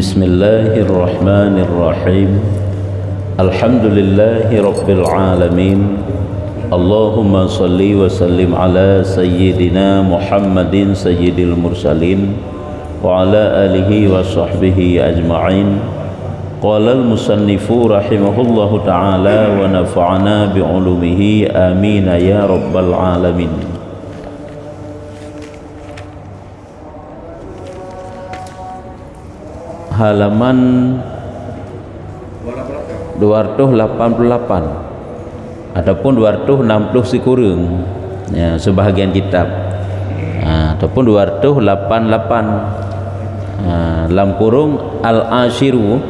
Bismillahirrahmanirrahim. Alhamdulillahi rabbil alamin. Allahumma salli wa sallim ala sayyidina Muhammadin sayyidil mursalin wa ala alihi wa sahbihi ajma'in. Qala al-musannifu rahimahullahu ta'ala wa nafa'ana bi'ulumihi amin ya rabbal alamin. Halaman 288 ataupun 260 sikurung ya, sebahagian kitab ataupun 288 lam kurung al-ashiru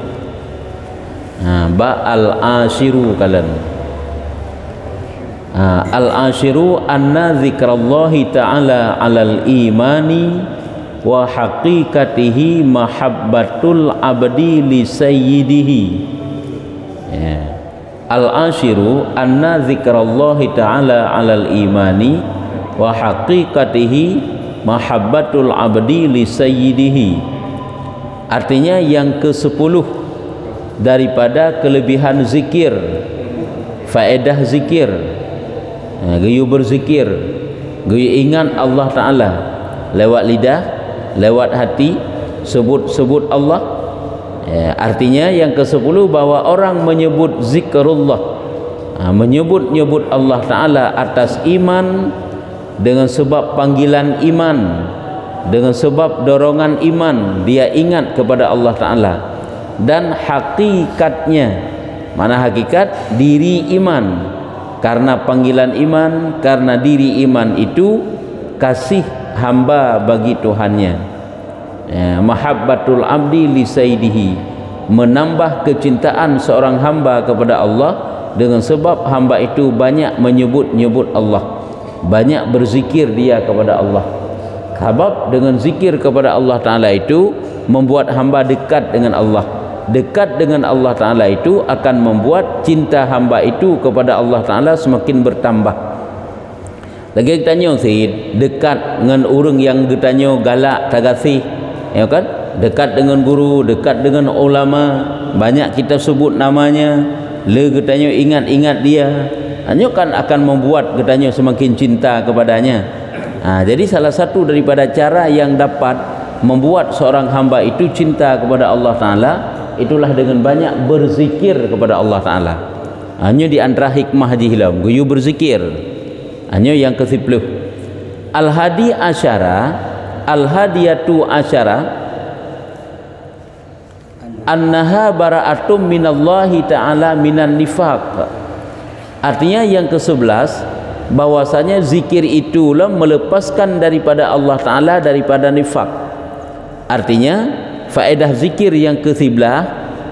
ba al-ashiru kalian al-ashiru anna zikrallahi ta'ala alal imani wa haqiqatihi mahabbatul abdi li sayyidihi ya. Al-ashiru anna zikrallahi ta'ala alal imani wa haqiqatihi mahabbatul abdi li sayyidihi. Artinya yang ke-10 daripada kelebihan zikir, faedah zikir, gayu berzikir, gayu ingat Allah Ta'ala lewat lidah, lewat hati, sebut-sebut Allah ya, artinya yang ke-10 bahwa orang menyebut zikrullah, menyebut-nyebut Allah Ta'ala atas iman, dengan sebab panggilan iman, dengan sebab dorongan iman, dia ingat kepada Allah Ta'ala. Dan hakikatnya, mana hakikat? Diri iman, karena panggilan iman, karena diri iman itu kasih hamba bagi Tuhannya ya, mahabbatul abdi li sayyidihi, menambah kecintaan seorang hamba kepada Allah dengan sebab hamba itu banyak menyebut-nyebut Allah, banyak berzikir dia kepada Allah. Sebab dengan zikir kepada Allah Ta'ala itu membuat hamba dekat dengan Allah. Dekat dengan Allah Ta'ala itu akan membuat cinta hamba itu kepada Allah Ta'ala semakin bertambah. Lagi kita tanya Syed, dekat dengan orang yang kita tanya galak tagasih ya kan, dekat dengan guru, dekat dengan ulama, banyak kita sebut namanya, le kita tanya ingat-ingat dia, hanya kan akan membuat kita tanya semakin cinta kepadanya. Jadi salah satu daripada cara yang dapat membuat seorang hamba itu cinta kepada Allah Ta'ala itulah dengan banyak berzikir kepada Allah Ta'ala. Hanya di antara hikmah haji hilam guyu berzikir. Hanya yang ke-10 al-hadi asyara, al-hadiyatu asyara annaha bara'atum minallahi ta'ala minan nifaq. Artinya yang ke-11 bahwasanya zikir itulah melepaskan daripada Allah Ta'ala daripada nifaq. Artinya faedah zikir yang ke-11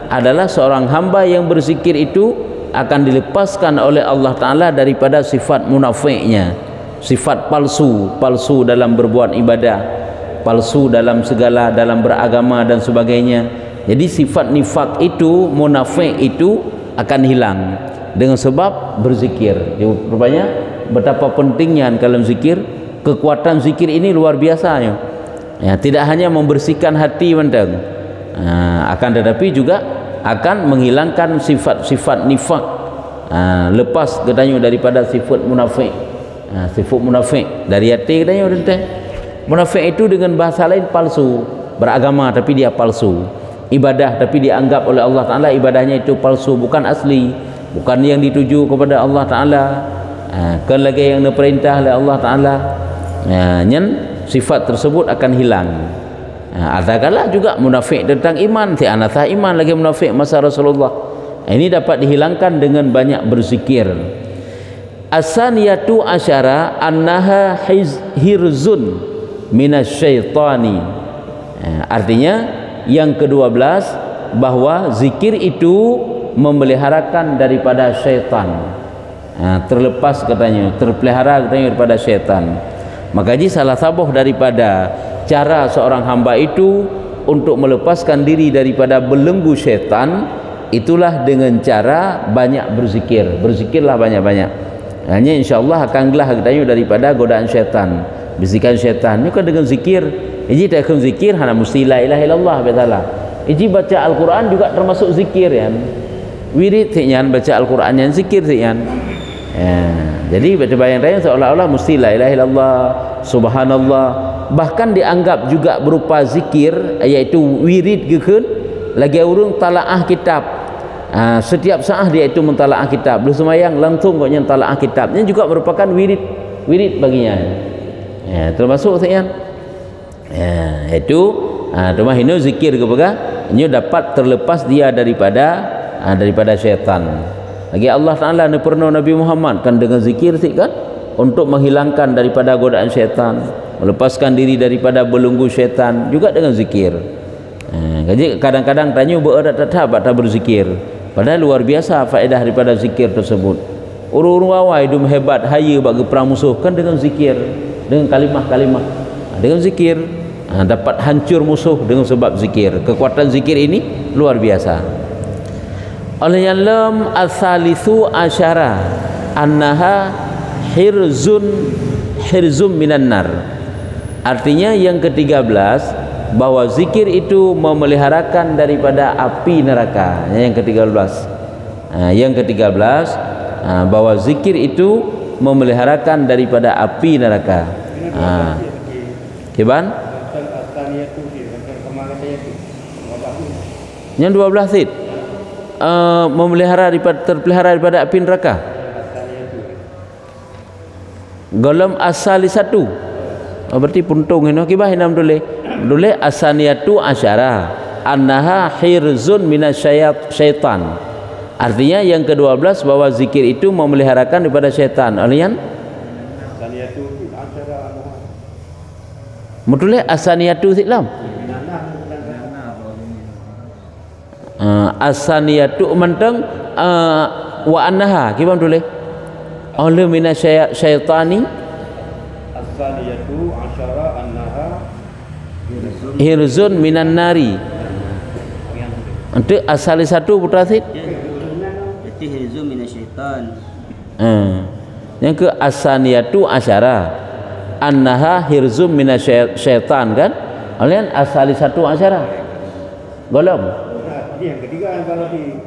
adalah seorang hamba yang berzikir itu akan dilepaskan oleh Allah Ta'ala daripada sifat munafiknya, sifat palsu dalam berbuat ibadah, palsu dalam segala, dalam beragama dan sebagainya. Jadi sifat nifak itu, munafik itu akan hilang dengan sebab berzikir. Jadi rupanya betapa pentingnya kalau zikir, kekuatan zikir ini luar biasa ya, tidak hanya membersihkan hati menteng, akan tetapi juga akan menghilangkan sifat-sifat nifak, lepas katanya daripada sifat munafik. Sifat munafik dari hati katanya munafik itu dengan bahasa lain palsu, beragama tapi dia palsu, ibadah tapi dianggap oleh Allah Ta'ala ibadahnya itu palsu, bukan asli, bukan yang dituju kepada Allah Ta'ala, kan lagi yang diperintah oleh Allah Ta'ala. Sifat tersebut akan hilang. Ada kala juga munafik tentang iman, si anasa iman lagi munafik masa Rasulullah. Ini dapat dihilangkan dengan banyak berzikir. As-saniyatu asyara annaha hirzun minasyaitani. Artinya yang ke-12 bahwa zikir itu memeliharakan daripada syaitan. Terlepas katanya, terpelihara katanya daripada syaitan. Maka jadi salah satu daripada cara seorang hamba itu untuk melepaskan diri daripada belenggu syaitan itulah dengan cara banyak berzikir. Berzikirlah banyak-banyak. Hanya insyaAllah akan gelah katanya daripada godaan syaitan, bisikan syaitan. Ini kan dengan zikir. Jadi tak akan zikir hanya mesti la ilaha illallah betala. Iji baca Al-Quran juga termasuk zikir ya. Wirid sian baca Al-Quran yang zikir sian. Ya. Jadi baca bayang-bayang seolah-olah mesti la ilaha illallah, subhanallah, bahkan dianggap juga berupa zikir, iaitu wirid gekeun lagi urang talaah kitab. Setiap saat dia itu mentalaah kitab, belum semayang langsung kok mentalaah kitabnya juga merupakan wirid baginya. Ya, termasuk sian. Ya, itu rumah ini zikir kepada ini dapat terlepas dia daripada syaitan. Lagi Allah Ta'ala pernah Nabi Muhammad kan dengan zikir kan untuk menghilangkan daripada godaan syaitan, melepaskan diri daripada belenggu syaitan juga dengan zikir. Jadi kadang-kadang tanya tak berzikir, padahal luar biasa faedah daripada zikir tersebut. Urung-urung awai dum hebat haya bagi perang musuh kan dengan zikir, dengan kalimah-kalimah, dengan zikir dapat hancur musuh dengan sebab zikir. Kekuatan zikir ini luar biasa. Oleh yang lam al-thalithu asyara annaha hirzum minan nar. Artinya yang ke-13 bahwa zikir itu memeliharakan daripada api neraka. Yang ke-13. Yang ke-13 bahwa zikir itu memeliharakan daripada api neraka. Kiban? Yang 12 tit. Terpelihara daripada api neraka. Golem asali satu. Berarti puntung ini. Kibah enam dulu. Dulu asaniyatu asyara annaha hirzun minasyaitan. Artinya yang ke-12 bahwa zikir itu memeliharakan daripada syaitan. Alian? Asaniyatu asyara. Mudule asaniyatu siklam. Asaniyatu menteng wa annaha kibam dulu oleh minasyaitani asaniyatu asyara annaha hirzun minan nari. Untuk asali satu putra sid itu hirzun minasyaitan. Yang ke asaniyatu asyara annaha hirzun minasyaitan kan oleh asali satu asyara golem. Yang ketiga kalau di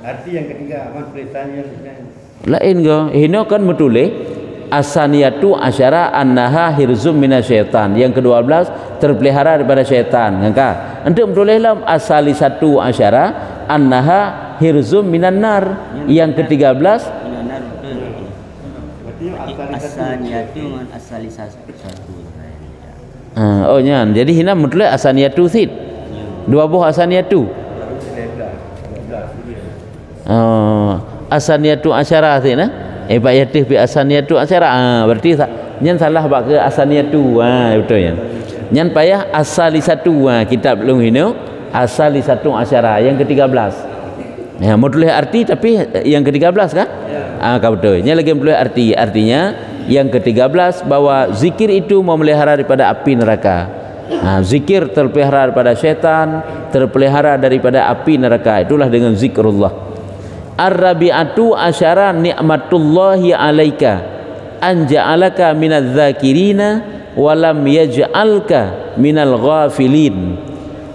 arti yang ketiga aman perintahnya lain go ini kan betule asaniyatu asyara annaha hirzum minasyaitan. Yang ke-12 terpelihara daripada syaitan. Ngaka untuk betule lam asali satu asyara annaha hirzum minan nar. Yang ke-13 minan nar berarti asaniyatu dengan asali satu. Oh nyan jadi hina betule asaniyatu sid. Dua buah asaniyatu. Asaniyatu asyara sina. Pak Yatih bi asaniyatu asyara. Berarti nyan salah bak ke asaniyatu. Betul ya. Nyan payah asali satu. Kitab belum ini asali satu asyara yang ke-13. Ya, mau tulis arti tapi yang ke-13 kan? Kau betul. Nyan lagi tulis arti. Artinya yang ke-13 bahwa zikir itu memelihara daripada api neraka. Zikir terpelihara daripada syaitan, terpelihara daripada api neraka. Itulah dengan zikrullah. Ar-rabi'atu asyara ni'matullahi alaika an ja'alaka minadz zakirina wa lam yaj'alka minal ghafilin.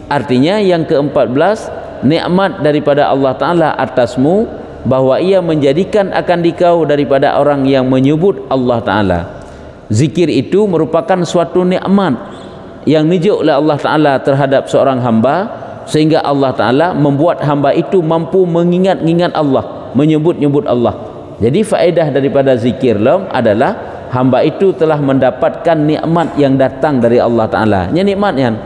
Artinya yang ke-14 nikmat daripada Allah Ta'ala atasmu bahwa ia menjadikan akan dikau daripada orang yang menyebut Allah Ta'ala. Zikir itu merupakan suatu nikmat yang nijuk oleh Allah Ta'ala terhadap seorang hamba sehingga Allah Ta'ala membuat hamba itu mampu mengingat-ingat Allah, menyebut-nyebut Allah. Jadi faedah daripada zikir adalah hamba itu telah mendapatkan nikmat yang datang dari Allah Ta'ala. Ini nikmatnya.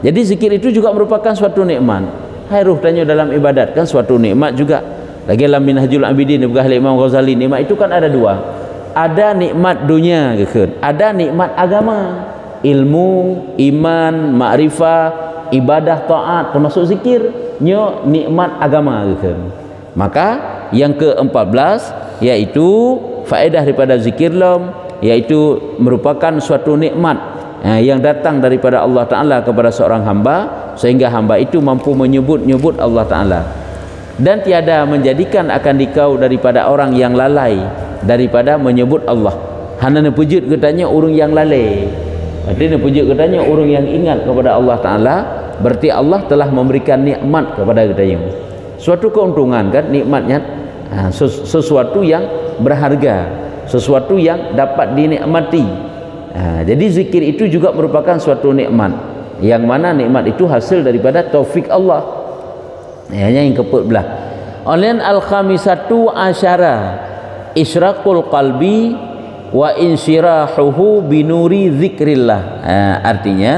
Jadi zikir itu juga merupakan suatu nikmat. Hai ruh tanya dalam ibadat kan suatu nikmat juga. Lagi dalam Minhajul Abidin Ibn Imam Ghazali, nikmat itu kan ada dua. Ada nikmat dunia, ada nikmat agama. Ilmu, iman, makrifah, ibadah, taat termasuk zikir, nyo nikmat agama gitu. Maka yang ke-14 yaitu faedah daripada zikir yaitu merupakan suatu nikmat yang datang daripada Allah Ta'ala kepada seorang hamba sehingga hamba itu mampu menyebut-nyebut Allah Ta'ala dan tiada menjadikan akan dikau daripada orang yang lalai daripada menyebut Allah. Hana pujud katanya orang yang lalai. Artinya pujuk katanya orang yang ingat kepada Allah Ta'ala berarti Allah telah memberikan nikmat kepada kita. Suatu keuntungan kan, nikmatnya sesuatu yang berharga, sesuatu yang dapat dinikmati. Jadi zikir itu juga merupakan suatu nikmat, yang mana nikmat itu hasil daripada taufik Allah. Yang ke-14, oleh al-khamisatu asyara isyraqul qalbi wa insyirahuhu binuri zikrillah. Artinya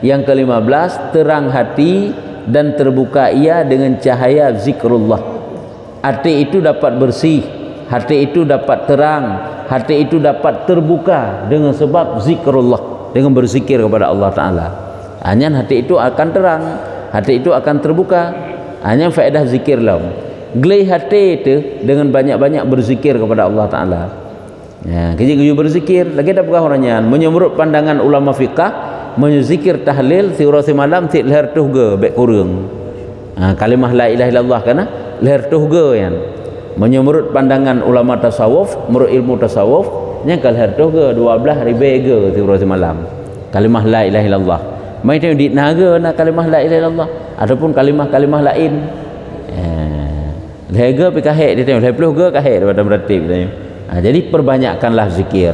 yang ke-15, terang hati dan terbuka ia dengan cahaya zikrullah. Hati itu dapat bersih, hati itu dapat terang, hati itu dapat terbuka dengan sebab zikrullah, dengan berzikir kepada Allah Ta'ala. Hanya hati itu akan terang, hati itu akan terbuka. Hanya faedah zikir lah. Gelai hati itu dengan banyak-banyak berzikir kepada Allah Ta'ala. Kerja-kerja berzikir lagi ada berapa orangnya. Menurut pandangan ulama fiqah, menyzikir tahlil tiura semalam ti leher tuhga baik kurang. Kalimah la ilaha illallah kana leher tuhga yan. Menurut pandangan ulama tasawuf, menurut ilmu tasawuf, nya kal leher tuhga 12 ribu tiura semalam. Kalimah la ilaha illallah. Mai tengok di naga na kalimah la ilaha illallah ataupun kalimah-kalimah lain. Lega pi kahek dia tengok 20 ke kahek daripada meratib dia. Jadi perbanyakkanlah zikir.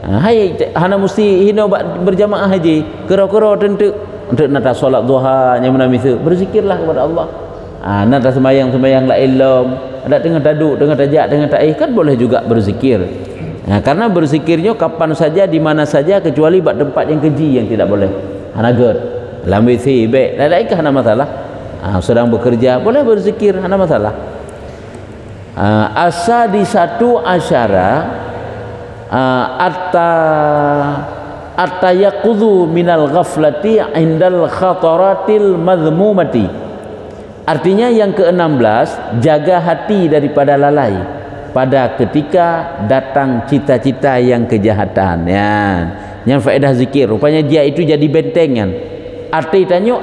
Hai hana mesti hina berjamaah haji. Kera-kera tentu untuk nak solat duha nya mana misu berzikirlah kepada Allah. Nak sembahyang la ilm, ada tengah duduk, tengah tajak, tengah taih kan boleh juga berzikir. Karena berzikirnya kapan saja di mana saja kecuali buat tempat yang keji yang tidak boleh. Hana gerd, lambi si baik, lain ke hana masalah. Sedang bekerja boleh berzikir, hana masalah. As-sadisatu asyara atta yaqudhu minal ghaflati indal khataratil madhmumati. Artinya yang ke-16, jaga hati daripada lalai pada ketika datang cita-cita yang kejahatan. Yang faedah zikir rupanya dia itu jadi benteng kan. Arti tanya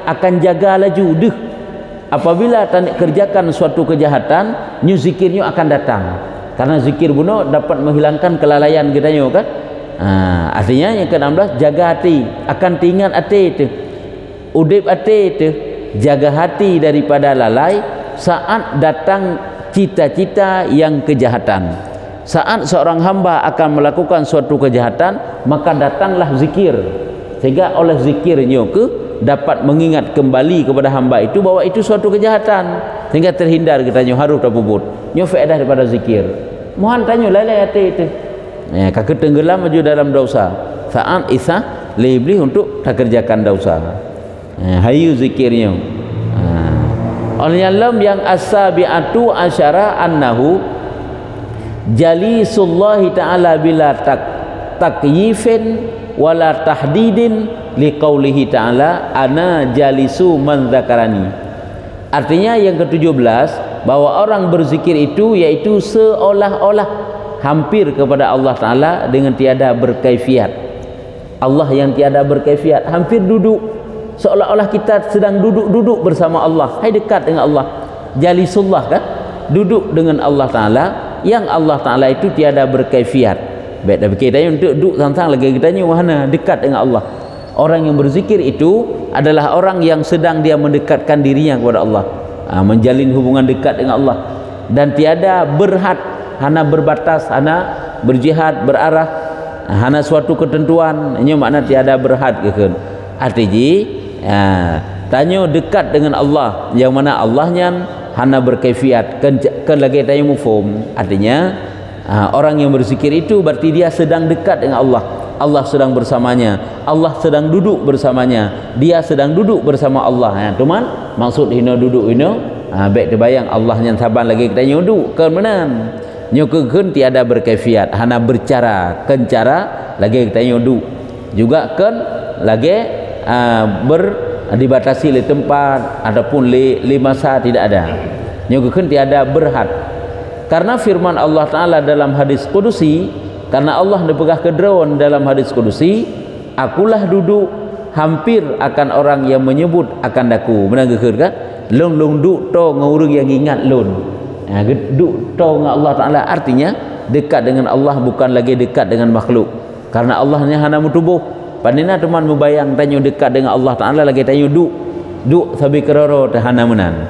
akan jaga laju deh. Apabila kerjakan suatu kejahatan, nyu zikirnya akan datang. Karena zikir bunuh dapat menghilangkan kelalaian kita kan. Artinya yang ke-16, jaga hati, akan tingat hati itu. Udip hati itu, jaga hati daripada lalai saat datang cita-cita yang kejahatan. Saat seorang hamba akan melakukan suatu kejahatan, maka datanglah zikir. Sehingga oleh zikirnya dapat mengingat kembali kepada hamba itu bahwa itu suatu kejahatan, sehingga terhindar kita harus terbubut. Nyo faedah daripada zikir. Mohon tanya lalai hati itu. Kakek tenggelam maju dalam dosa. Saat isa lebih untuk tak kerjakan dosa. Hayu zikirnya. Oleh alam yang as-sabi'atu asyara annahu jalisullahi ta'ala bila takyifin wala tahdidin liqaulihi ta'ala ana jalisu man zakarani. Artinya yang ke-17, bahwa orang berzikir itu yaitu seolah-olah hampir kepada Allah Ta'ala dengan tiada berkaifiat. Allah yang tiada berkaifiat, hampir duduk, seolah-olah kita sedang duduk bersama Allah. Hai dekat dengan Allah. Jalisullah kan, duduk dengan Allah Ta'ala, yang Allah Ta'ala itu tiada berkaifiat. Baik dah fikir tanya untuk duduk sang-sang lagi kita tanya mana dekat dengan Allah. Orang yang berzikir itu adalah orang yang sedang dia mendekatkan dirinya kepada Allah, menjalin hubungan dekat dengan Allah, dan tiada berhad, hana berbatas, hana berjihad, berarah, hana suatu ketentuan. Ini makna tiada berhad ke. Artinya tanya dekat dengan Allah, yang mana Allahnya hana berkaifiat kan lagi tanya mufhum. Artinya orang yang berzikir itu berarti dia sedang dekat dengan Allah. Allah sedang bersamanya, Allah sedang duduk bersamanya, dia sedang duduk bersama Allah. Cuman maksud hina duduk hina baik terbayang Allah yang saban lagi kita duduk ke mana nyukeun tiada berkaifiat, hana bercara kencara lagi kita duduk juga kan lagi dibatasi oleh tempat ataupun li masa, tidak ada. Nyuguhkan tiada berhad. Karena firman Allah Ta'ala dalam hadis kudusi, karena Allah dipegah kedron dalam hadis kudusi, akulah duduk hampir akan orang yang menyebut akan daku. Menangguhkan kan? Long duk to ngurung yang ingat lon. Duk to dengan Allah Ta'ala, artinya dekat dengan Allah bukan lagi dekat dengan makhluk. Karena Allahnya hana mutubuh, Pandina teman membayang tanyo dekat dengan Allah Taala lagi tanyo duk sabi keroro tahana menan.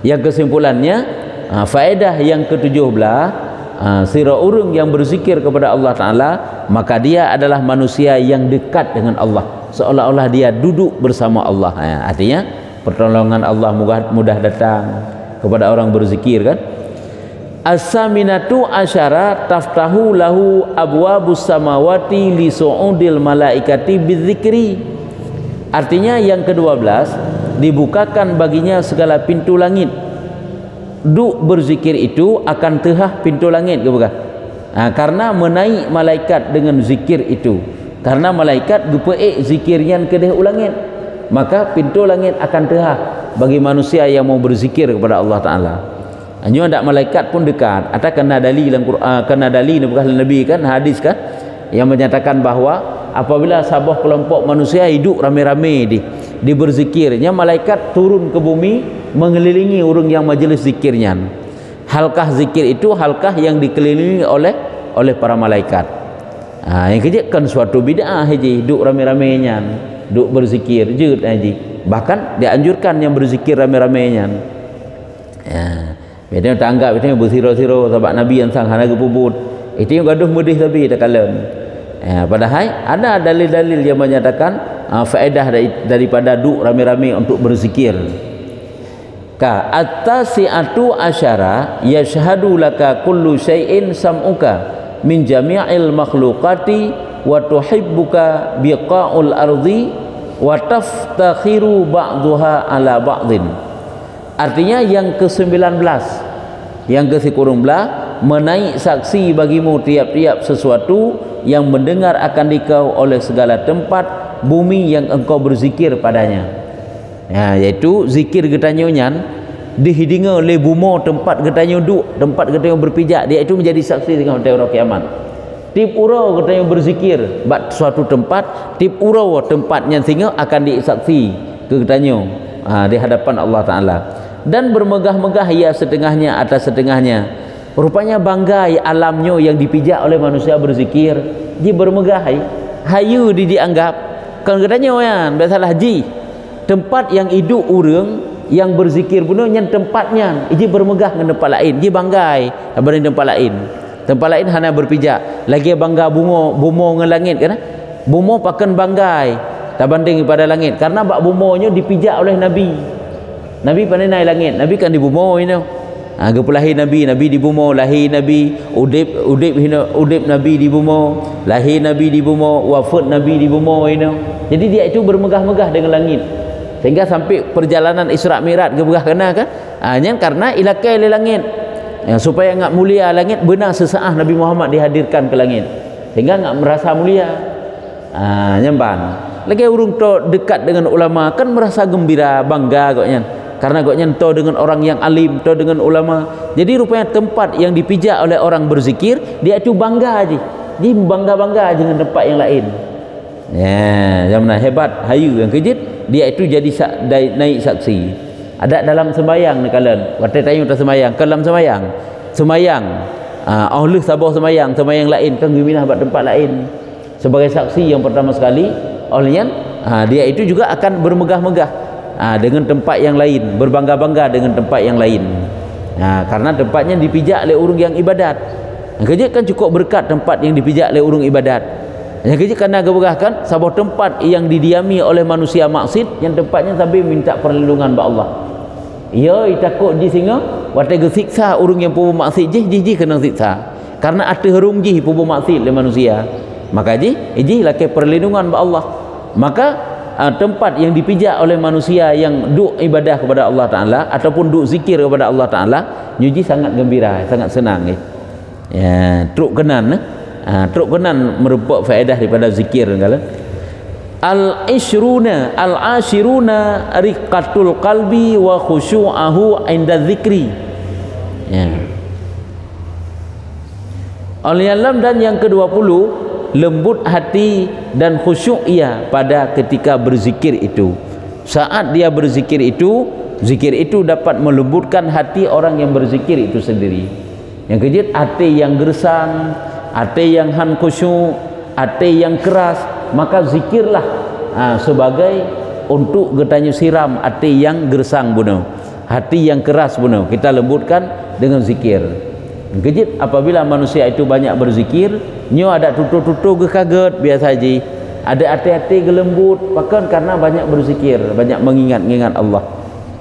Yang kesimpulannya faedah yang ke-17 sira urang yang berzikir kepada Allah Taala maka dia adalah manusia yang dekat dengan Allah, seolah-olah dia duduk bersama Allah. Artinya pertolongan Allah mudah datang kepada orang berzikir kan. As-saminatu asyara taftahu lahu abwabus samawati li su'udil malaikati bidzikri. Artinya yang ke-12 dibukakan baginya segala pintu langit. Duk berzikir itu akan tehah pintu langit ke bukan? Karena menaik malaikat dengan zikir itu. Karena malaikat gepeik zikirnya ke deh ulangit. Maka pintu langit akan tehah bagi manusia yang mau berzikir kepada Allah Taala. Hanya ada malaikat pun dekat. Ada kena dalil dalam Quran, kena dalil bukan Nabi kan, hadis kan yang menyatakan bahawa apabila sebuah kelompok manusia hidup rame-rame di berzikirnya, malaikat turun ke bumi mengelilingi orang yang majlis zikirnya. Halkah zikir itu halkah yang dikelilingi oleh para malaikat. Yang kerja kan suatu bid'ah haji, duk rame-ramenya, duk berzikir je haji. Bahkan dianjurkan yang berzikir rame-ramenya. Beda tak anggap itu bersiro-siro sahabat Nabi yang sang hanaga puput. Itu yang gaduh mudih tapi tak kalam. Padahal ada dalil-dalil yang menyatakan faedah daripada duk rame-rame untuk berzikir. Ka at-tasi'atu asyara yashhadu laka kullu syai'in sam'uka min jami'il makhluqati wa tuhibbuka biqa'ul ardi wa taftakhiru ba'daha ala ba'din. Artinya yang ke-19 yang ke-19 menaik saksi bagimu tiap-tiap sesuatu yang mendengar akan dikau oleh segala tempat bumi yang engkau berzikir padanya. Yaitu zikir getanyonya dihidinga oleh bumo tempat getanyo duk, tempat getanyo berpijak, dia itu menjadi saksi dengan hari kiamat. Tip urau getanyo berzikir bat suatu tempat, tip urau tempatnya sehingga akan disaksi ke getanyo di hadapan Allah Taala. Dan bermegah-megah ia setengahnya atas setengahnya. Rupanya banggai alamnya yang dipijak oleh manusia berzikir. Ji bermegah hayu dianggap kan getanyo kan biasalah ji tempat yang hidup urang yang berzikir pun yang tempatnya iji bermegah dengan tempat lain, iji banggai daripada tempat lain. Tempat lain hanya berpijak lagi bangga bumo dengan langit kan, bumo pakan banggai tak banding pada langit karena bak bumonya dipijak oleh Nabi pandai naik langit, Nabi kan di bumo ini. Lahir Nabi di bumo, lahir Nabi udip Nabi di bumo, lahir Nabi di bumo, wafat Nabi di bumo ini. Jadi dia itu bermegah-megah dengan langit. Sehingga sampai perjalanan Isra Mi'raj gebegah kena kan? Karena ilakai le langit. Supaya ngak mulia langit, benar sesaat Nabi Muhammad dihadirkan ke langit. Sehingga ngak merasa mulia. Nyamban. Lagi urung to dekat dengan ulama kan merasa gembira, bangga koknya. Karena koknya to dengan orang yang alim, to dengan ulama. Jadi rupanya tempat yang dipijak oleh orang berzikir, dia itu bangga aja. Dia bangga-bangga dengan tempat yang lain. Zaman hebat hayu yang kejit, dia itu jadi naik saksi. Ada dalam sembahyang ni kalian waktu tanya tentang sembahyang, dalam sembahyang ahli sabah sembahyang lain kan geminah buat tempat lain sebagai saksi yang pertama sekali olehnya dia itu juga akan bermegah-megah dengan tempat yang lain, berbangga-bangga dengan tempat yang lain. Karena tempatnya dipijak oleh orang yang ibadat. Kerja kan cukup berkat tempat yang dipijak oleh orang ibadat. Yang kerja kerana keberkahkan sebuah tempat yang didiami oleh manusia maksud yang tempatnya sampai minta perlindungan kepada Allah. Ya, takut ji singa waktu ke siksa orang yang pubu maksud ji kena siksa. Karena ada harum ji pubu maksud oleh manusia. Maka ji laki perlindungan kepada Allah. Maka tempat yang dipijak oleh manusia yang duk ibadah kepada Allah Ta'ala ataupun duk zikir kepada Allah Ta'ala, nyuji sangat gembira, sangat senang. Truk kenan merupakan faedah daripada zikir. Al-asyruna riqatul qalbi wa khusyu'ahu inda zikri. Al-yalam dan yang ke-20 lembut hati dan khusyuk ia pada ketika berzikir itu. Saat dia berzikir itu, zikir itu dapat melembutkan hati orang yang berzikir itu sendiri. Yang kejut hati yang gersang, hati yang han khusyuk, hati yang keras, maka zikirlah sebagai untuk getanya siram hati yang gersang bunuh, hati yang keras bunuh, kita lembutkan dengan zikir. Kejip apabila manusia itu banyak berzikir, nyo ada tutu-tutu ke kaget biasa haji, ada hati-hati gelembut, bahkan karena banyak berzikir, banyak mengingat-ingat Allah.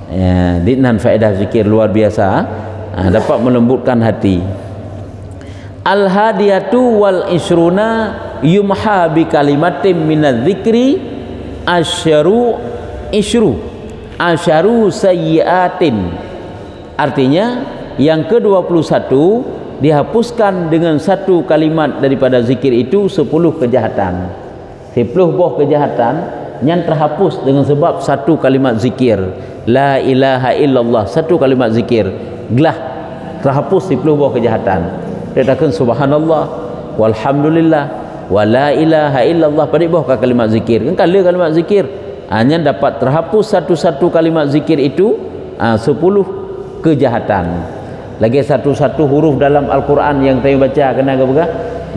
Ya, dinan faedah zikir luar biasa, dapat melembutkan hati. Al-hadiyatu wal isruna yumha bi kalimatin minadz zikri asyaru sayyiatin. Artinya yang ke-21 dihapuskan dengan satu kalimat daripada zikir itu 10 kejahatan. 10 buah kejahatan yang terhapus dengan sebab satu kalimat zikir. La ilaha illallah, satu kalimat zikir. Gelah terhapus 10 buah kejahatan. Katakan subhanallah walhamdulillah wa la ilaha illallah, pada bawah kalimat zikir. Kan kala kalimat zikir hanya dapat terhapus satu-satu kalimat zikir itu 10 kejahatan. Lagi satu-satu huruf dalam Al-Quran yang saya baca kena apa?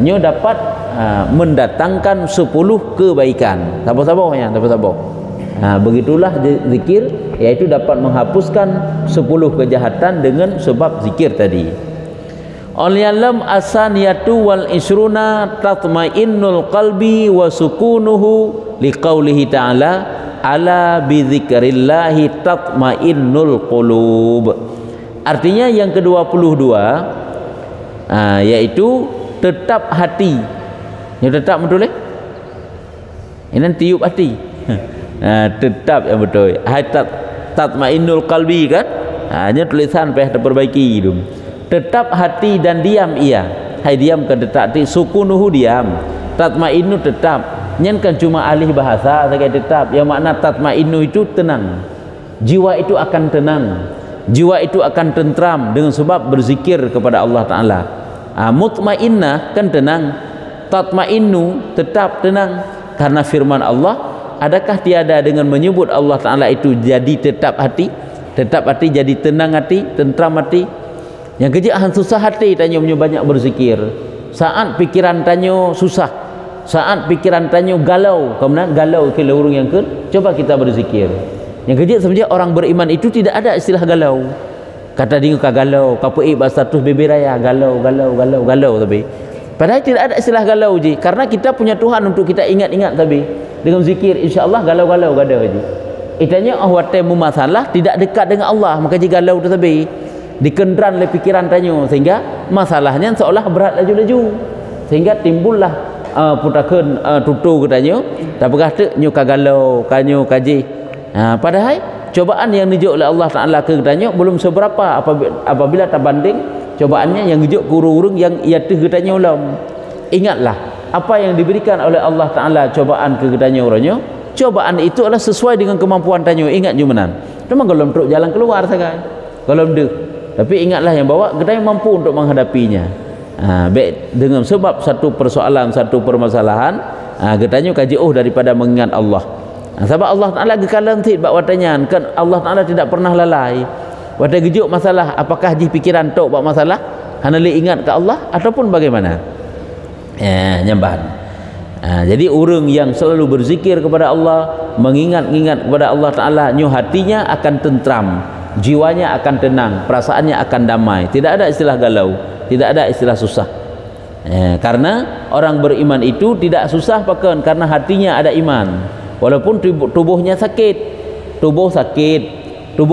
Nyo dapat mendatangkan 10 kebaikan. Sabar-sabar ya, sabar-sabar. Begitulah zikir, yaitu dapat menghapuskan 10 kejahatan dengan sebab zikir tadi. Al-yalam asaniyatu wal isruna tatmainnul qalbi wa sukunuhu liqaulihi ta'ala ala bi dzikrillahi tatmainnul qulub. Artinya yang ke-22 yaitu tetap hati. Yang tetap betul ini tiup hati. Tetap yang betul. Tatmainnul qalbi kan? Hanya tulisan payah terperbaiki itu. Tetap hati dan diam ia. Hai diam ke tetap hati, sukunuhu diam. Tatmainnu tetap. Nyen kan cuma alih bahasa sebagai tetap. Yang makna tatmainnu itu tenang. Jiwa itu akan tenang. Jiwa itu akan tentram dengan sebab berzikir kepada Allah Ta'ala. Mutmainnah kan tenang. Tatmainnu tetap tenang. Karena firman Allah, adakah tiada dengan menyebut Allah Ta'ala itu jadi tetap hati? Tetap hati jadi tenang hati, tentram hati. Yang kejadian susah hati tanya banyak berzikir. Saat pikiran tanya susah, saat pikiran tanya galau, kemudian galau ke lorong yang ke, coba kita berzikir. Yang kejadian sebenarnya orang beriman itu tidak ada istilah galau. Kata dia galau, kapui bahasa status beberaya galau tapi padahal tidak ada istilah galau je, karena kita punya Tuhan untuk kita ingat-ingat tapi dengan zikir insya-Allah galau je. Itanya ahwatemu masalah tidak dekat dengan Allah, maka dia galau tu tapi dikendran oleh pikiran tanya, sehingga masalahnya seolah berat laju-laju, sehingga timbullah putakeun tutu katanya tak berkata nyo kagalau kanyo kaji. Padahal cobaan yang dijuk oleh Allah Ta'ala ke katanya belum seberapa apabila terbanding cobaannya yang dijuk kurung-kurung yang ia teh katanya ulam. Ingatlah apa yang diberikan oleh Allah Ta'ala cobaan ke katanya orangnya, cobaan itu adalah sesuai dengan kemampuan tanya. Ingat jumanan memang kalau truk jalan keluar saja kalau deh. Tapi ingatlah yang bawa kita yang mampu untuk menghadapinya. Baik dengan sebab satu persoalan, satu permasalahan, katanya kaji daripada mengingat Allah. Sebab Allah Ta'ala gekalan tid bak watanya kan Allah Ta'ala tidak pernah lalai. Wata gejuk masalah apakah di pikiran tok bak masalah hanya ingat ke Allah ataupun bagaimana? Nyambahan. Jadi orang yang selalu berzikir kepada Allah, mengingat-ingat kepada Allah Ta'ala, nyo hatinya akan tentram, jiwanya akan tenang, perasaannya akan damai. Tidak ada istilah galau, tidak ada istilah susah. Karena orang beriman itu tidak susah bahkan karena hatinya ada iman. Walaupun tubuhnya sakit, tubuh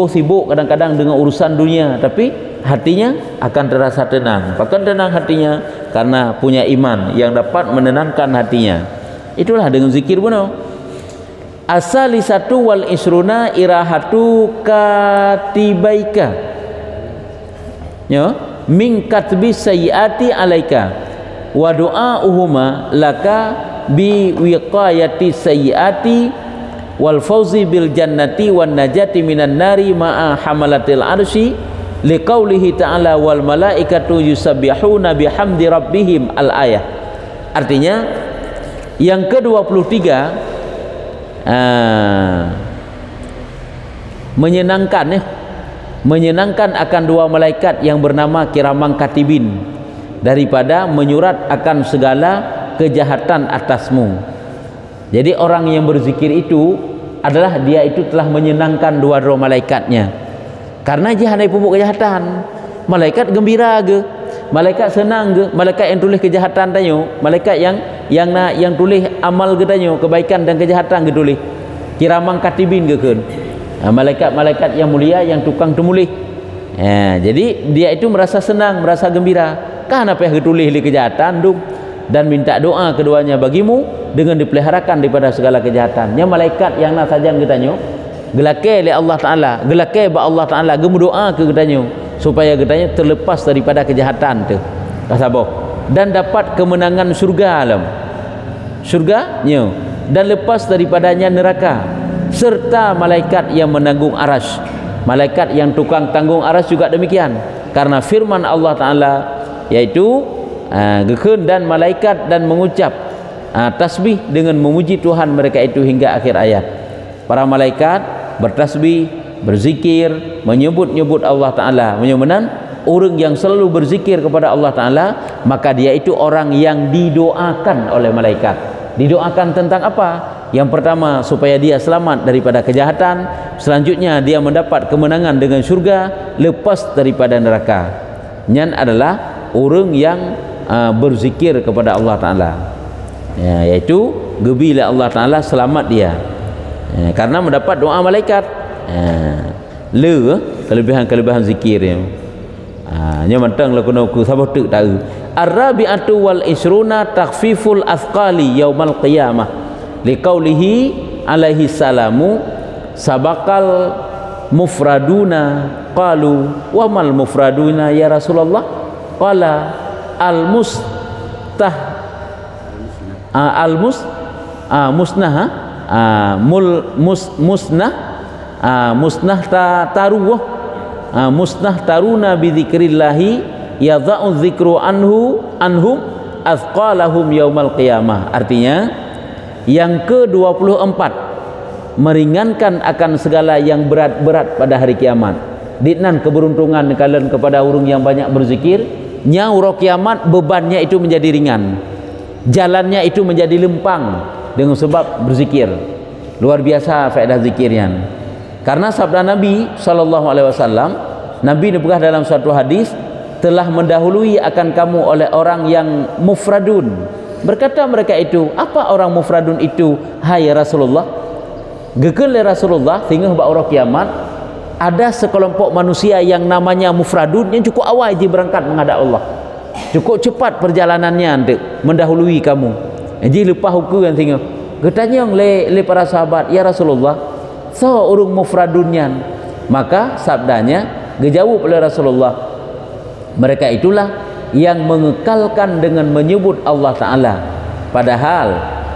sibuk kadang-kadang dengan urusan dunia, tapi hatinya akan terasa tenang. Bahkan tenang hatinya karena punya iman yang dapat menenangkan hatinya. Itulah dengan zikir benar. Asalisatu wal isruna irahatu katibaika min katbi sayyiati alaika wa du'auhuma laka bi wiqayati sayyiati wal fawzi bil jannati wan najati minan nari ma'a hamalatil arsy liqaulihi ta'ala wal malaikatu yusabbihuna bihamdi rabbihim al ayah. Artinya yang ke-23 menyenangkan akan dua malaikat yang bernama kiramang katibin daripada menyurat akan segala kejahatan atasmu. Jadi orang yang berzikir itu adalah dia itu telah menyenangkan dua-dua malaikatnya. Karena dia hendak pupuk kejahatan. Malaikat gembira ke? Malaikat senang ke? Malaikat yang tulis kejahatan tanyo, malaikat yang tulis amal ke tanyo, kebaikan dan kejahatan ke tulis. Kiramang katibin ke kan? Malaikat-malaikat yang mulia yang tukang tulis. Jadi dia itu merasa senang, merasa gembira. Kan apa yang tulis di kejahatan tu dan minta doa keduanya bagimu dengan dipeliharakan daripada segala kejahatan. Nya malaikat yang nak sajan ke tanyo, gelake oleh Allah Taala, gelake ba Allah Taala, gemu doa ke tanyo supaya katanya terlepas daripada kejahatan tu. Kasabah dan dapat kemenangan surga alam. Surganya dan lepas daripadanya neraka serta malaikat yang menanggung arasy. Malaikat yang tukang tanggung arasy juga demikian. Karena firman Allah Taala yaitu gekun dan malaikat dan mengucap tasbih dengan memuji Tuhan mereka itu hingga akhir ayat. Para malaikat bertasbih, berzikir, menyebut-nyebut Allah Ta'ala, menyebutkan orang yang selalu berzikir kepada Allah Ta'ala, maka dia itu orang yang didoakan oleh malaikat. Didoakan tentang apa? Yang pertama, supaya dia selamat daripada kejahatan. Selanjutnya, dia mendapat kemenangan dengan syurga, lepas daripada neraka. Nyan adalah orang yang berzikir kepada Allah Ta'ala, yaitu gebila Allah Ta'ala, selamat dia, karena mendapat doa malaikat. Kelebihan-kelebihan zikir yang nya mentang laku nak sabah tu tahu. Ar-rabi'atu wal isruna takhfiful athqali yaumal qiyamah liqaulihi alaihi salamu sabaqal mufraduna qalu wa mal mufraduna ya Rasulullah qala al mustah al mus musnah musnah musnah taruh musnah taruna bi dzikrillahi yadha'u dzikru anhum azqalahum yaumal qiyamah. Artinya yang ke-24 meringankan akan segala yang berat-berat pada hari kiamat. Ditnan keberuntungan kalian kepada orang yang banyak berzikir, nyau roh kiamat bebannya itu menjadi ringan, jalannya itu menjadi lempang dengan sebab berzikir. Luar biasa faedah zikirnya. Karena sabda Nabi SAW, Nabi dibegah dalam suatu hadis, telah mendahului akan kamu oleh orang yang mufradun. Berkata mereka itu, apa orang mufradun itu, hai Rasulullah? Gekel Rasulullah, sehingga bak orang kiamat ada sekelompok manusia yang namanya mufradun, yang cukup awal je berangkat menghadap Allah, cukup cepat perjalanannya untuk mendahului kamu. Jadi lepas hukum yang sehingga getanya le para sahabat, ya Rasulullah, so urung mufradunnya. Maka sabdanya dijawab oleh Rasulullah, mereka itulah yang mengekalkan dengan menyebut Allah Ta'ala, padahal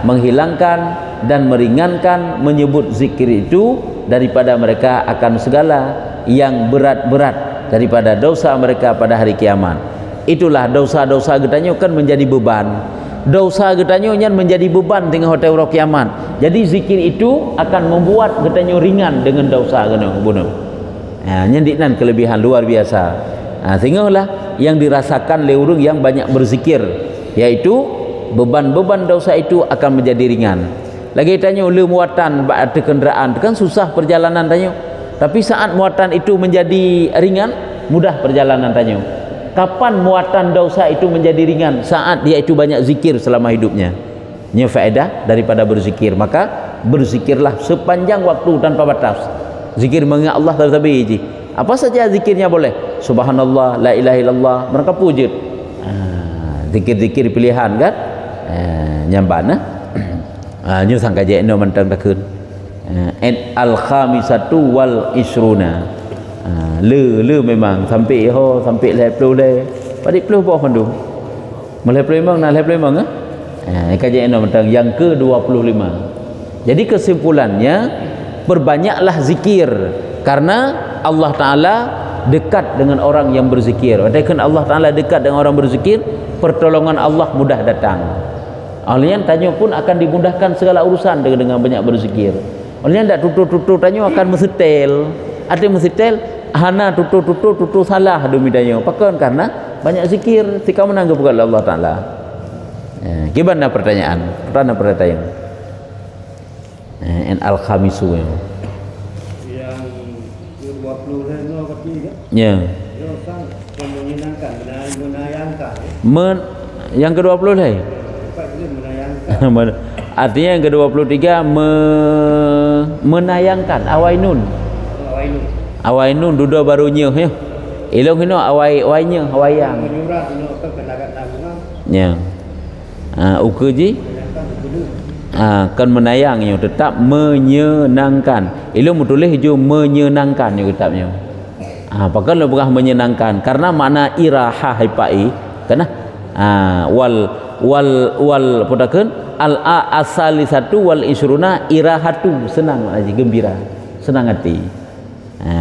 menghilangkan dan meringankan menyebut zikir itu daripada mereka akan segala yang berat-berat daripada dosa mereka pada hari kiamat. Itulah dosa-dosa getanya kan menjadi beban, dosa getanya menjadi beban tengah hotel roh kiamat. Jadi zikir itu akan membuat getanya ringan dengan dosa getanya bunuh. Nyendiknan kelebihan luar biasa. Sehinggalah yang dirasakan oleh orang yang banyak berzikir, yaitu beban-beban dosa itu akan menjadi ringan. Lagi tanya le muatan bak ada kenderaan kan susah perjalanan tanya, tapi saat muatan itu menjadi ringan, mudah perjalanan tanya. Kapan muatan dosa itu menjadi ringan? Saat dia itu banyak zikir selama hidupnya. Ini faedah daripada berzikir. Maka berzikirlah sepanjang waktu tanpa batas. Zikir mengingat Allah terlebih. Apa saja zikirnya boleh. Subhanallah, la ilaha illallah, mereka puji. Zikir-zikir pilihan kan? Nyamban nyu sangka je eno mentang takun. Al khamisatu wal isruna. Le memang sampai sampai leplu le. Padik pelu boh mandu. Meleplu memang nak leplu memang kajian eno mentang yang ke-25. Jadi kesimpulannya, perbanyaklah zikir karena Allah Ta'ala dekat dengan orang yang berzikir. Andaikan Allah Ta'ala dekat dengan orang berzikir, pertolongan Allah mudah datang. Olehnya tanya pun akan dimudahkan segala urusan dengan banyak berzikir. Olehnya tak tutur-tutur tanya akan mesetel. Ada mesetel hana tutur salah demi tanya. Pakai karena banyak zikir tika menang kepada Allah Ta'ala. Gimana pertanyaan? Pertanyaan. Al-Khamisu yang 20 dan 2 kecil kan? Ya. Dia sang menyenangkan, menayangkan. Yang ke-20 lah. Menayangkan. Artinya yang ke-23 menayangkan awainun. Awainun duduk barunya ya. Ilong hino awainya awayang. Menyurat hino ke kenagat tanggungan. Ya. Uka ji. Kan menayangnya tetap menyenangkan. Ilmu tulis je menyenangkan ni kitabnya. Pakai lo bukan menyenangkan karena makna iraha hipai kana wal podakeun al asali satu wal isruna irahatu senang aja gembira senang hati.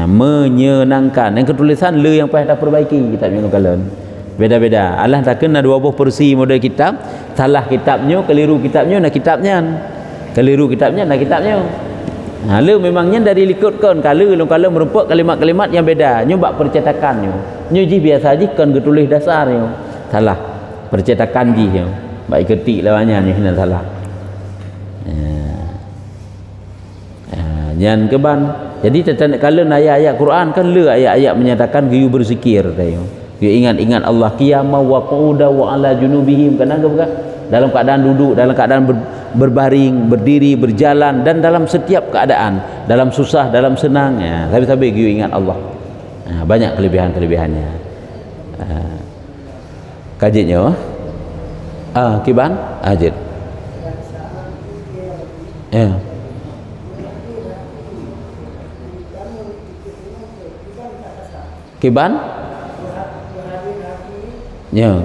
Menyenangkan yang ketulisan le yang payah dah perbaiki kitabnya kalian beda-beda Allah takkan ada 20 versi model kitab salah kitabnya keliru kitabnya nak kitabnya keliru kitabnya nak kitabnya le memangnya dari likutkan kalau merupakan kalimat-kalimat yang beda nyoba percetakannya nyoji biasa aja kan ketulis dasarnya salah percetakan ji baik ketik lawannya ni kena salah jangan keban jadi kalau ayat-ayat Quran kan le ayat-ayat menyatakan you berzikir tayo you ingat-ingat Allah qiyamah wa qu'uda wa ala junubihim kan dalam keadaan duduk dalam keadaan berbaring berdiri berjalan dan dalam setiap keadaan dalam susah dalam senang ya tapi you ingat Allah banyak kelebihan-kelebihannya kajitnya kiban ajit ya kiban ya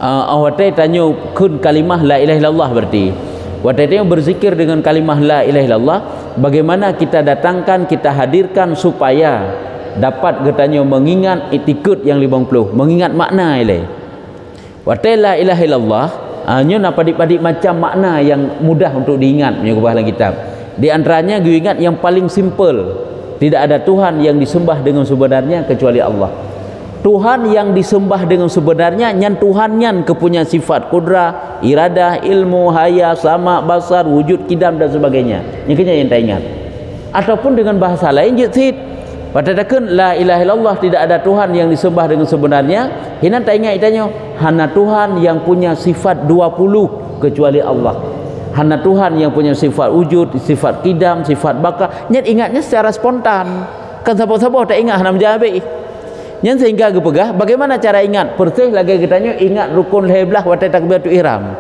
awate tanya kun kalimah la ilaha illallah berarti wate tanya berzikir dengan kalimah la ilaha illallah bagaimana kita datangkan kita hadirkan supaya dapat katanya mengingat itikad yang 50 mengingat makna ile wate la ilaha illallah nyo napadik-padik macam makna yang mudah untuk diingat punya dalam kitab. Di antaranya gue ingat yang paling simple, tidak ada Tuhan yang disembah dengan sebenarnya kecuali Allah. Tuhan yang disembah dengan sebenarnya nyan Tuhan nyan kepunya sifat kudrah, iradah, ilmu, haya, sama, basar, wujud, kidam dan sebagainya. Yang kena yang tak ingat. Ataupun dengan bahasa lain jitid. Patadakan la ilaha illallah tidak ada Tuhan yang disembah dengan sebenarnya. Hinan tak ingat itanya hana Tuhan yang punya sifat 20 kecuali Allah. Hana Tuhan yang punya sifat wujud, sifat kidam, sifat baka. Nyat ingatnya secara spontan. Kan siapa-siapa tak ingat hana menjawab. Nyat sehingga gepegah bagaimana cara ingat? Persis lagi kitanya ingat rukun heblah wa takbiratul ihram.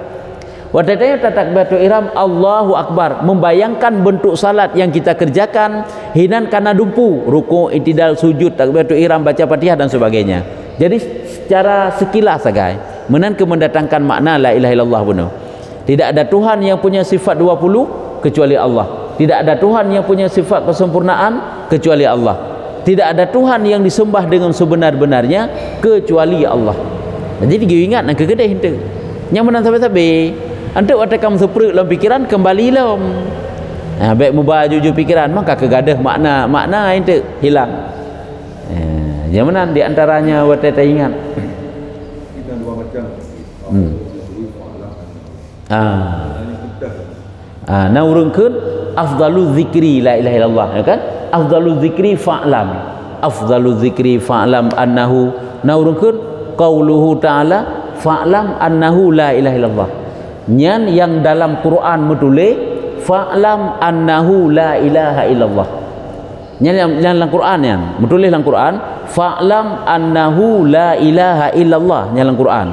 Wa takbiratul ihram Allahu akbar, membayangkan bentuk salat yang kita kerjakan hinan kana dumpu, ruku, i'tidal, sujud, takbiratul ihram, baca Fatihah dan sebagainya. Jadi secara sekilas saja menan mendatangkan makna la ilaha illallah benar. Tidak ada Tuhan yang punya sifat 20 kecuali Allah. Tidak ada Tuhan yang punya sifat kesempurnaan kecuali Allah. Tidak ada Tuhan yang disembah dengan sebenar-benarnya kecuali Allah. Jadi dia ingat nak kegedeh hente. Yang menang sampai-sampai. Antuk waktu kamu seperut dalam fikiran kembali lah. Baik mubah jujur fikiran maka kegadah makna hente hilang. Yang menang di antaranya waktu tak ingat. Kita dua macam. Naurungkeun afdalu zikri la ilaha illallah ya kan afdalu zikri fa'lam afdalu zikri fa'lam annahu naurungkeun qauluhu ta'ala fa'lam annahu la ilaha illallah nyan yang dalam Quran metulis fa'lam annahu la ilaha illallah nyan dalam Quran yang metulis dalam Quran fa'lam annahu la ilaha illallah nyan dalam Quran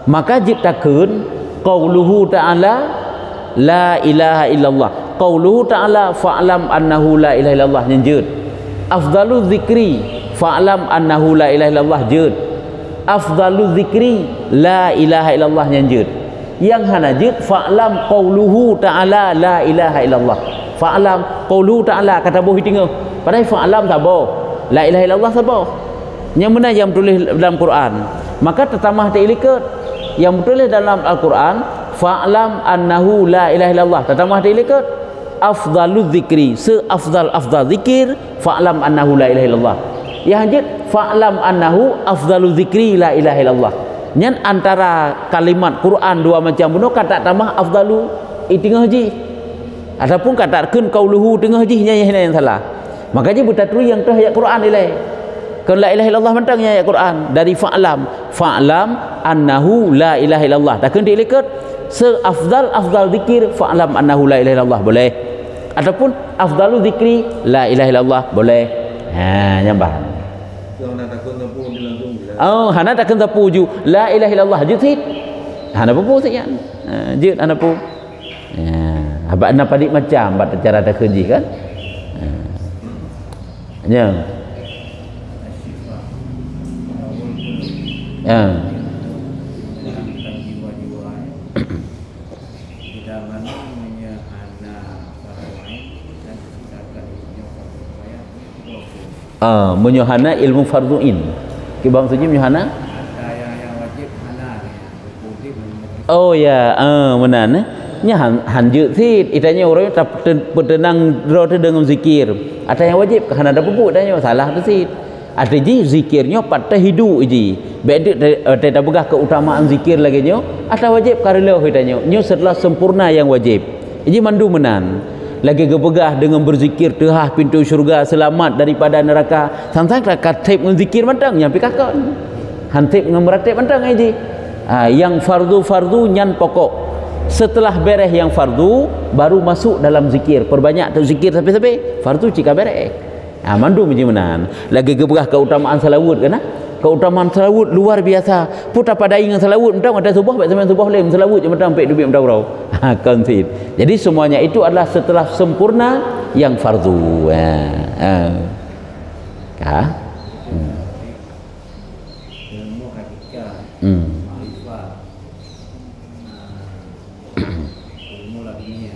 maka ciptakeun qauluhu ta'ala la ilaha illallah qauluhu ta'ala fa'lam annahu la ilaha illallah nyenjeut afdalu zikri fa'lam annahu la ilaha illallah jeut afdalu zikri la ilaha illallah nyenjeut yang hana jeut fa'lam qauluhu ta'ala la ilaha illallah fa'lam qauluhu ta'ala kata boh hitinga padahal fa'lam saboh la ilaha illallah saboh yang mana yang tulis dalam Quran maka tetamah ta'ilikat yang betul dalam Al-Quran fa'lam annahu la ilaha illallah tatamah dilikat afdalu zikri seafdal zikir fa'lam annahu la ilaha illallah yang hajat fa'lam annahu afdalu zikri la ilaha illallah Nyan antara kalimat Quran dua macam bunuh kata tambah afdalu tengah haji. Ataupun kata kun qauluhu tengah haji yang salah. Makanya buta tu yang tu ayat Quran ilai. Kalau la ilaha illallah mentang ayat Quran dari fa'lam annahu la ilaha illallah. Tak kena diikut afdal zikir fa'lam annahu la ilaha illallah boleh. Ataupun afdalu zikri la ilaha illallah boleh. Ha nyambah. Oh, hana takkan tapu ju la ilaha illallah ju sit. Hana papu sit yan. Jut hana pu. Abak na padik macam bat cara tak kerji kan? Ya. Ya. Menyohana ilmu farduin. Kibang suci menyohana? Yang wajib hana. Oh ya, benar ne. Nya hanjut sit itanya orang tak bertenang ro dengan zikir. Ada yang wajib kerana ada pupuk tanya salah tu sit. Ada ji zikirnya patah hidup ji. Bedek tak begah keutamaan zikir lagi nyo. Ada wajib karelo hitanya. Nyo setelah sempurna yang wajib. Ji mandu menan. Lagi gebegah dengan berzikir tehah pintu syurga selamat daripada neraka. Sampai katib dengan zikir mantang nyampi kakak. Hantib dengan meratib mantang ji. Yang fardu nyan pokok. Setelah beres yang fardu baru masuk dalam zikir. Perbanyak tu zikir sampai fardu jika beres. Mandu menjimenan. Lagi gebegah keutamaan salawat kan? Keutamaan salawat luar biasa. Putar pada dengan salawat mentang ada subuh baik zaman subuh lain salawat je mentang pek duit mentang rau. Konsit. Jadi semuanya itu adalah setelah sempurna yang fardu. Ilmu hakikat. Ilmu ladiniah.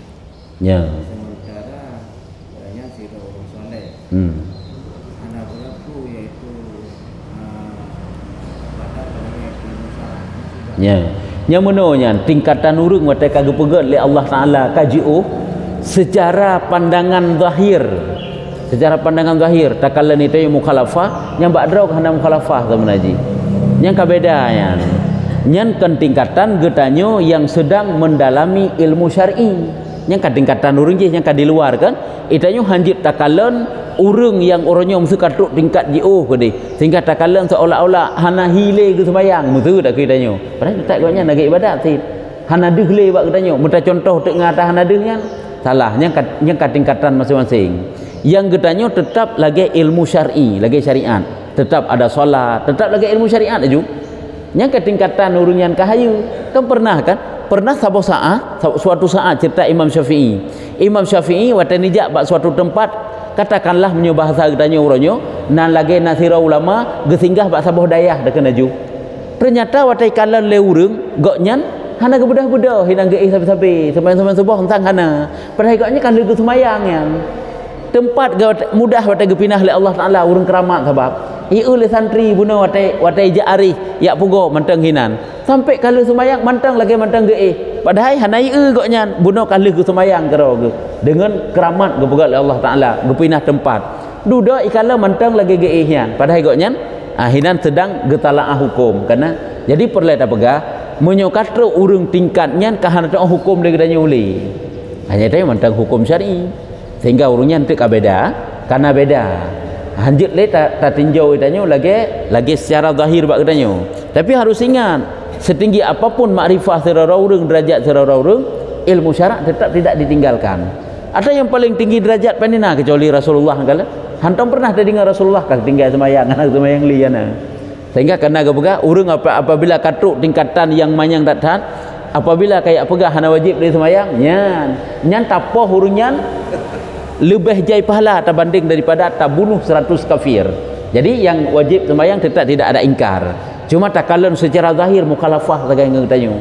Ya. Sementara banyak sirah orang soleh. Anak berlaku iaitu badak ilmu syarah. Ya. Yang menurutnya tingkatan urung wate kagak pegat oleh Allah Taala kajiu secara pandangan zahir. Secara pandangan zahir takalla ni tayu mukhalafah yang badrau kana mukhalafah zaman haji. Yang kabedanya. Nyan kan tingkatan getanyo yang sedang mendalami ilmu syar'i. Yang tingkatan urang je yang di luar kan. Itanyo hanjit takalan urang yang orangnya mesti katuk tingkat jauh ke dia. Sehingga takalan seolah-olah hana hile ke sembayang. Mutu tak kitanyo. Padahal tak gaknya nak ibadat sih. Hana dehle bak kitanyo. Muta contoh tek ngata hana dehnya. Salah yang tingkatan masing-masing. Yang getanyo tetap lagi ilmu syar'i, lagi syariat. Tetap ada solat, tetap lagi ilmu syariat aja. Yang ketingkatan urungan kahayu kan pernah suatu saat cerita Imam Syafi'i waktu nijak bak suatu tempat katakanlah menyo bahasa gedanya uronyo nan lagi nasira ulama gesinggah bak sabuh dayah dekat naju ternyata waktu kalan le urung goknyan hana ke budah-budah hinang geih sapi-sapi sembahyang subuh hentang hana padahal goknya kan legu semayang yang tempat mudah waktu gepinah le Allah Taala urung keramat sebab iu le santri bunuh watai ja'ari yak pugo mantang hinan sampai kalau semayang mantang lagi mantang geih padahal hanai goknya bunuh kalau ke semayang kero dengan keramat gepegat Allah Taala gepinah tempat duda ikala mantang lagi geihnya padahal goknya hinan sedang getalaah hukum karena jadi perlu tak pegah menyokatro urung tingkatnya kahana hukum legedanya uli hanya tanya mantang hukum syar'i sehingga urungnya nanti beda karena beda hanjit le tak tinjau itanyo lagi secara zahir bak itanyo tapi harus ingat setinggi apapun makrifah secara urang derajat secara urang ilmu syarak tetap tidak ditinggalkan ada yang paling tinggi derajat panina kecuali Rasulullah kala hantam pernah dengar Rasulullah kah tinggal semayang anak semayang liana sehingga kena gepegah urang apabila katuk tingkatan yang manyang tak tahan apabila kayak pegah hana wajib di semayang nyan tapoh urunyan lebih jai pahala terbanding daripada tak bunuh 100 kafir. Jadi yang wajib sembahyang tetap tidak ada ingkar. Cuma takalan secara zahir mukhalafah saja yang tanya.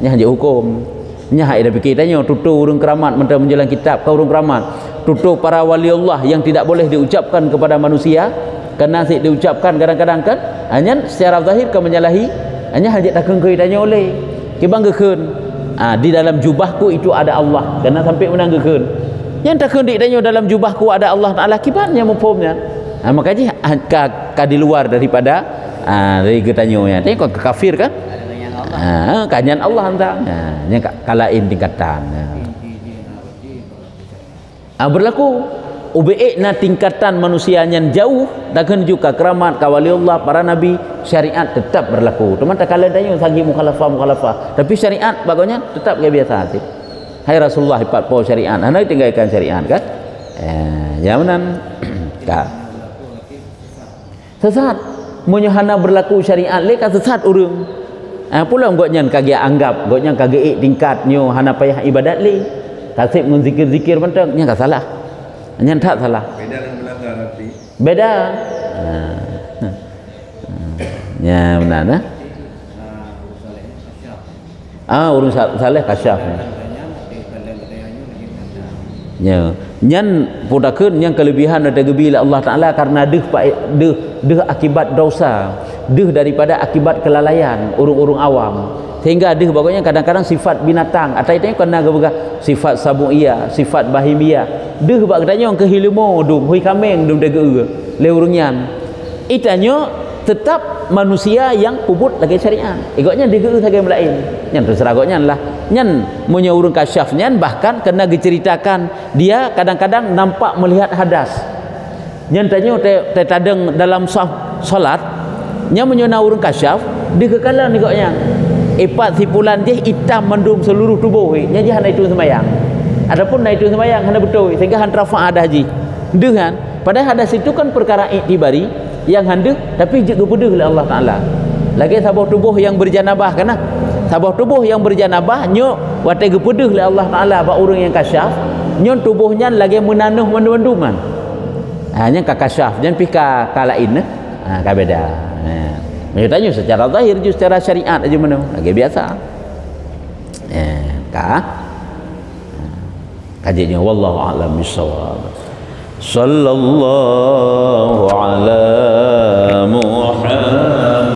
Nya je hukum. Nya ada fikir tanya tutu urang keramat mentang menjalan kitab kau urang keramat. Tutu para wali Allah yang tidak boleh diucapkan kepada manusia karena diucapkan kadang-kadang kan hanya secara zahir kau menyalahi hanya hajat takkan kau tanya oleh. Kibang gekeun. Di dalam jubahku itu ada Allah. Karena sampai menang gekeun. Yang tak kendik tanya dalam jubahku ada Allah Ta'ala kibatnya mufhumnya makanya di luar daripada Dari kita tanya tengok ke kafir kan kajian Allah hantar yang kalain tingkatan berlaku ube'ik na tingkatan manusia yang jauh dan juga keramat kawaliullah para nabi syariat tetap berlaku teman tak kala tanya sagi mukhalafah tapi syariat bagusnya tetap kayak biasa sih hai Rasulullah 40 syariat anda tinggalkan syariat kan jamanan kak sesat munyohana berlaku syariat leka sesat urung pula goknya kage anggap goknya kage tingkat nyo hana payah ibadat li kasih ngun zikir-zikir penting nya tak salah nya tak salah beda dengan melanggar nanti beda ya benar nah urun saleh kasyaf ya nyan pudakeun yang kelebihan ada gebila Allah Taala karena deh akibat dosa daripada akibat kelalaian urung-urung awam sehingga bagusnya kadang-kadang sifat binatang atau itu kena sifat sabuiyah sifat bahimiyah bagusnya yang kehilmu dum hui kameng dum dege le urungian itanya tetap manusia yang puput lagi syariat igotnya dege sagai lain nyan terserah gotnya lah nyan punya urung kasyaf nyan bahkan kena diceritakan dia kadang-kadang nampak melihat hadas nyan tanya te tadeng dalam salat nya menyona urung kasyaf dikekalan igotnya ipat sipulan dia hitam mendum seluruh tubuh nya dia hana itu sembahyang adapun na itu sembahyang hana betul sehingga han rafa ada haji dengan padahal hadas itu kan perkara iktibari yang handuk tapi juga pedih oleh Allah Taala lagi sabah tubuh yang berjanabah kana sabah tubuh yang berjanabah nyo wate gepedih oleh Allah Taala ba urang yang kasyaf nyo tubuhnya lagi menanuh menduman nya ka kasyaf jan pika kalain ka beda tanya secara zahir je secara syariat aja mana lagi biasa kajiannya wallahu a'lam bissawab sallallahu ala